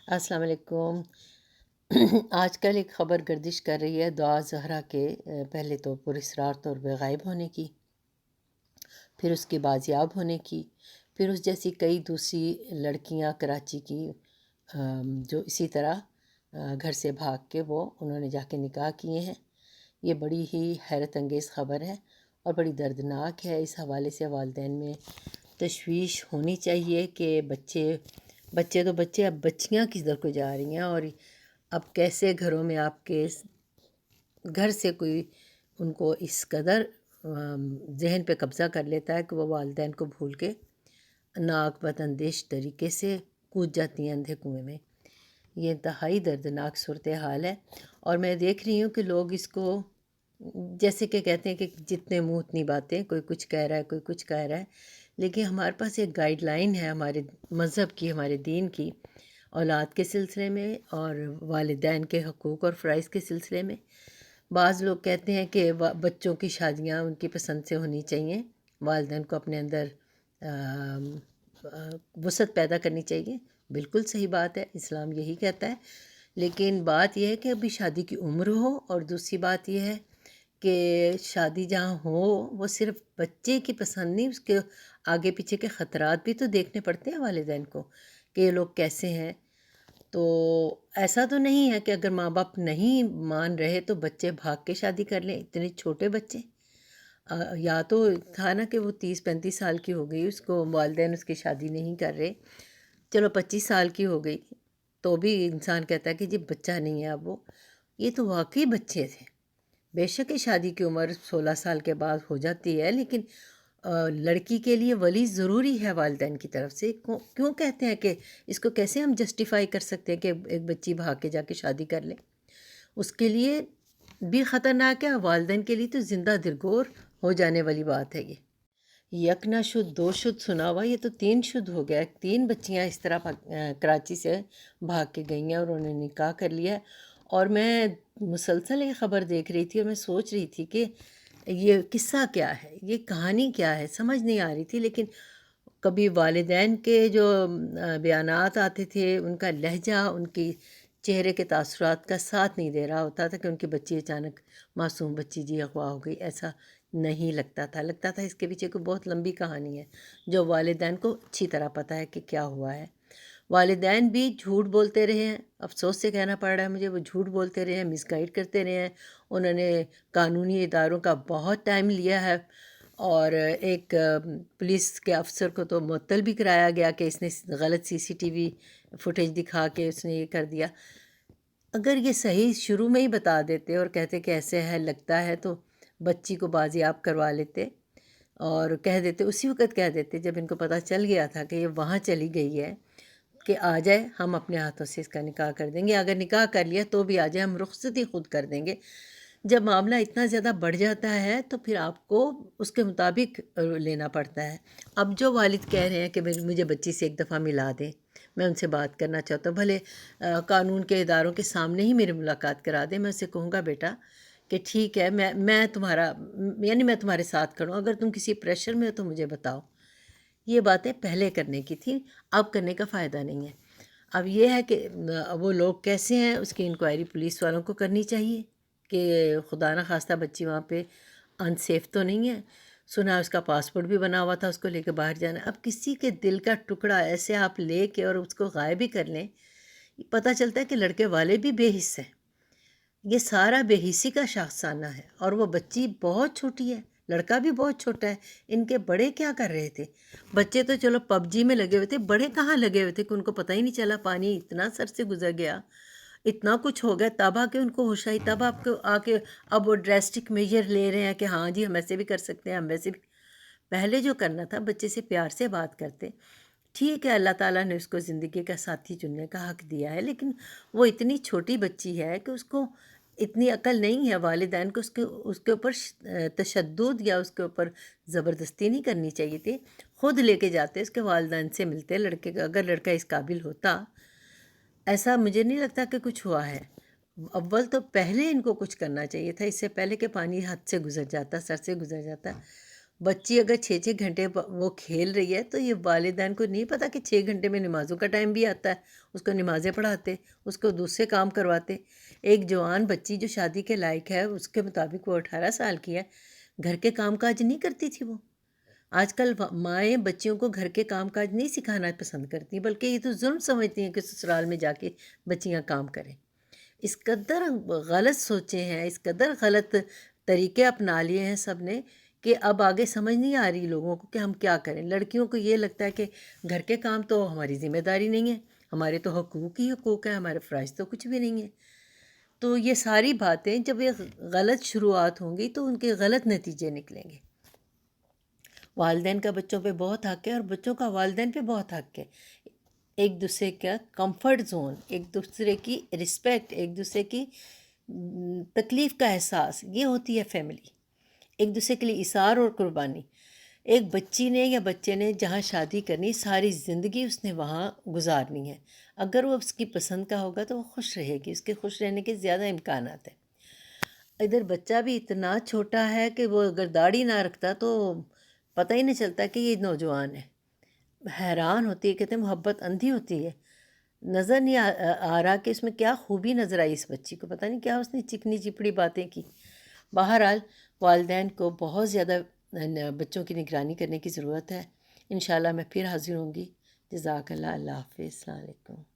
السلام علیکم۔ آج کل ایک خبر گردش کر رہی ہے دعا زہرا کے پہلے تو پراسرار طور پہ غائب ہونے کی، پھر اس کے بازیاب ہونے کی، پھر اس جیسی کئی دوسری لڑکیاں کراچی کی جو اسی طرح گھر سے بھاگ کے انہوں نے جا کے نکاح کیے ہیں۔ یہ بڑی ہی حیرت انگیز خبر ہے اور بڑی دردناک ہے۔ اس حوالے سے والدین میں تشویش ہونی چاہیے کہ بچے تو بچے، اب بچیاں کس طرف کو جا رہی ہیں، اور اب کیسے گھروں میں آپ کے گھر سے کوئی ان کو اس قدر ذہن پہ قبضہ کر لیتا ہے کہ وہ والدین کو بھول کے ناک بد اندیش طریقے سے کود جاتی ہیں اندھے کنویں میں۔ یہ انتہائی دردناک صورتحال ہے، اور میں دیکھ رہی ہوں کہ لوگ اس کو جیسے کہ کہتے ہیں کہ جتنے منہ اتنی باتیں، کوئی کچھ کہہ رہا ہے، کوئی کچھ کہہ رہا ہے، لیکن ہمارے پاس ایک گائیڈ لائن ہے ہمارے مذہب کی، ہمارے دین کی، اولاد کے سلسلے میں اور والدین کے حقوق اور فرائض کے سلسلے میں۔ بعض لوگ کہتے ہیں کہ بچوں کی شادیاں ان کی پسند سے ہونی چاہیے، والدین کو اپنے اندر وسعت پیدا کرنی چاہیے۔ بالکل صحیح بات ہے، اسلام یہی کہتا ہے، لیکن بات یہ ہے کہ ابھی شادی کی عمر ہو، اور دوسری بات یہ ہے کہ شادی جہاں ہو وہ صرف بچے کی پسند نہیں، اس کے آگے پیچھے کے خطرات بھی تو دیکھنے پڑتے ہیں والدین کو کہ یہ لوگ کیسے ہیں۔ تو ایسا تو نہیں ہے کہ اگر ماں باپ نہیں مان رہے تو بچے بھاگ کے شادی کر لیں، اتنے چھوٹے بچے۔ یا تو تھا نا کہ وہ 30-35 سال کی ہو گئی، اس کو والدین اس کی شادی نہیں کر رہے، چلو 25 سال کی ہو گئی تو بھی انسان کہتا ہے کہ جی بچہ نہیں ہے اب وہ۔ یہ تو واقعی بچے تھے۔ بے شک شادی کی عمر 16 سال کے بعد ہو جاتی ہے، لیکن لڑکی کے لیے ولی ضروری ہے والدین کی طرف سے۔ کیوں کہتے ہیں کہ اس کو کیسے ہم جسٹیفائی کر سکتے ہیں کہ ایک بچی بھاگ کے جا کے شادی کر لے؟ اس کے لیے بھی خطرناک ہے، والدین کے لیے تو زندہ درگور ہو جانے والی بات ہے یہ۔ یک نہ شدھ دو شدھ سنا ہوا، یہ تو 3 شدھ ہو گیا۔ 3 بچیاں اس طرح کراچی سے بھاگ کے گئی ہیں اور انہوں نے نکاح کر لیا ہے۔ اور میں مسلسل یہ خبر دیکھ رہی تھی اور میں سوچ رہی تھی کہ یہ قصہ کیا ہے، یہ کہانی کیا ہے، سمجھ نہیں آ رہی تھی۔ لیکن کبھی والدین کے جو بیانات آتے تھے، ان کا لہجہ، ان کی چہرے کے تاثرات کا ساتھ نہیں دے رہا ہوتا تھا کہ ان کی بچی اچانک معصوم بچی جی اغوا ہو گئی، ایسا نہیں لگتا تھا۔ لگتا تھا اس کے پیچھے کوئی بہت لمبی کہانی ہے جو والدین کو اچھی طرح پتہ ہے کہ کیا ہوا ہے۔ والدین بھی جھوٹ بولتے رہے ہیں، افسوس سے کہنا پڑ رہا ہے مجھے، وہ جھوٹ بولتے رہے ہیں، مس گائیڈ کرتے رہے ہیں۔ انہوں نے قانونی اداروں کا بہت ٹائم لیا ہے، اور ایک پولیس کے افسر کو تو معطل بھی کرایا گیا کہ اس نے غلط CCTV فوٹیج دکھا کے اس نے یہ کر دیا۔ اگر یہ صحیح شروع میں ہی بتا دیتے اور کہتے کہ ایسے ہے لگتا ہے، تو بچی کو بازیاب کروا لیتے اور کہہ دیتے، اسی وقت کہہ دیتے جب ان کو پتہ چل گیا تھا کہ یہ وہاں چلی گئی ہے کہ آ جائے، ہم اپنے ہاتھوں سے اس کا نکاح کر دیں گے۔ اگر نکاح کر لیا تو بھی آ جائے، ہم رخصتی خود کر دیں گے۔ جب معاملہ اتنا زیادہ بڑھ جاتا ہے تو پھر آپ کو اس کے مطابق لینا پڑتا ہے۔ اب جو والد کہہ رہے ہیں کہ مجھے بچی سے ایک دفعہ ملا دیں، میں ان سے بات کرنا چاہتا ہوں، بھلے قانون کے اداروں کے سامنے ہی میری ملاقات کرا دیں، میں اسے کہوں گا بیٹا کہ ٹھیک ہے، میں تمہارا یعنی میں تمہارے ساتھ کھڑوں، اگر تم کسی پریشر میں ہو تو مجھے بتاؤ۔ یہ باتیں پہلے کرنے کی تھی، اب کرنے کا فائدہ نہیں ہے۔ اب یہ ہے کہ وہ لوگ کیسے ہیں، اس کی انکوائری پولیس والوں کو کرنی چاہیے کہ خدا نہ خواستہ بچی وہاں پہ انسیف تو نہیں ہے۔ سنا اس کا پاسپورٹ بھی بنا ہوا تھا، اس کو لے کے باہر جانا۔ اب کسی کے دل کا ٹکڑا ایسے آپ لے کے اور اس کو غائب بھی کر لیں، پتہ چلتا ہے کہ لڑکے والے بھی بے حس ہیں۔ یہ سارا بے حسی کا شاخسانہ ہے، اور وہ بچی بہت چھوٹی ہے، لڑکا بھی بہت چھوٹا ہے۔ ان کے بڑے کیا کر رہے تھے؟ بچے تو چلو PUBG میں لگے ہوئے تھے، بڑے کہاں لگے ہوئے تھے کہ ان کو پتہ ہی نہیں چلا، پانی اتنا سر سے گزر گیا، اتنا کچھ ہو گیا، تب آ کے ان کو ہوش آئی، تب آپ کو آ کے اب وہ ڈریسٹک میجر لے رہے ہیں کہ ہاں جی ہم ایسے بھی کر سکتے ہیں، ہم ویسے بھی۔ پہلے جو کرنا تھا، بچے سے پیار سے بات کرتے۔ ٹھیک ہے، اللہ تعالیٰ نے اس کو زندگی کا ساتھی چننے کا حق دیا ہے، لیکن وہ اتنی چھوٹی بچی ہے کہ اس کو اتنی عقل نہیں ہے۔ والدین کو اس کے اوپر تشدد یا اس کے اوپر زبردستی نہیں کرنی چاہیے تھی، خود لے کے جاتے، اس کے والدین سے ملتے لڑکے کا، اگر لڑکا اس قابل ہوتا۔ ایسا مجھے نہیں لگتا کہ کچھ ہوا ہے۔ اول تو پہلے ان کو کچھ کرنا چاہیے تھا، اس سے پہلے کہ پانی ہاتھ سے گزر جاتا، سر سے گزر جاتا۔ بچی اگر 6 6 گھنٹے وہ کھیل رہی ہے تو یہ والدین کو نہیں پتہ کہ 6 گھنٹے میں نمازوں کا ٹائم بھی آتا ہے، اس کو نمازیں پڑھاتے، اس کو دوسرے کام کرواتے۔ ایک جوان بچی جو شادی کے لائق ہے، اس کے مطابق وہ 18 سال کی ہے، گھر کے کام کاج نہیں کرتی تھی وہ۔ آج کل مائیں بچیوں کو گھر کے کام کاج نہیں سکھانا پسند کرتی، بلکہ یہ تو ظلم سمجھتی ہیں کہ سسرال میں جا کے بچیاں کام کریں۔ اس قدر غلط سوچے ہیں، اس قدر غلط طریقے اپنا لیے ہیں سب نے کہ اب آگے سمجھ نہیں آ رہی لوگوں کو کہ ہم کیا کریں۔ لڑکیوں کو یہ لگتا ہے کہ گھر کے کام تو ہماری ذمہ داری نہیں ہے، ہمارے تو حقوق ہی حقوق ہیں، ہمارے فرائض تو کچھ بھی نہیں ہے۔ تو یہ ساری باتیں جب یہ غلط شروعات ہوں گی تو ان کے غلط نتیجے نکلیں گے۔ والدین کا بچوں پہ بہت حق ہے اور بچوں کا والدین پہ بہت حق ہے۔ ایک دوسرے کا کمفرٹ زون، ایک دوسرے کی رسپیکٹ، ایک دوسرے کی تکلیف کا احساس، یہ ہوتی ہے فیملی۔ ایک دوسرے کے لیے ایثار اور قربانی۔ ایک بچی نے یا بچے نے جہاں شادی کرنی، ساری زندگی اس نے وہاں گزارنی ہے۔ اگر وہ اس کی پسند کا ہوگا تو وہ خوش رہے گی، اس کے خوش رہنے کے زیادہ امکانات ہیں۔ ادھر بچہ بھی اتنا چھوٹا ہے کہ وہ اگر داڑھی نہ رکھتا تو پتہ ہی نہیں چلتا کہ یہ نوجوان ہے۔ حیران ہوتی ہے، کہتے ہیں محبت اندھی ہوتی ہے، نظر نہیں آ رہا کہ اس میں کیا خوبی نظر آئی اس بچی کو، پتہ نہیں کیا اس نے چکنی چپڑی باتیں کی۔ بہرحال والدین کو بہت زیادہ بچوں کی نگرانی کرنے کی ضرورت ہے۔ انشاءاللہ میں پھر حاضر ہوں گی۔ جزاک اللہ، اللہ حافظ، السلام علیکم۔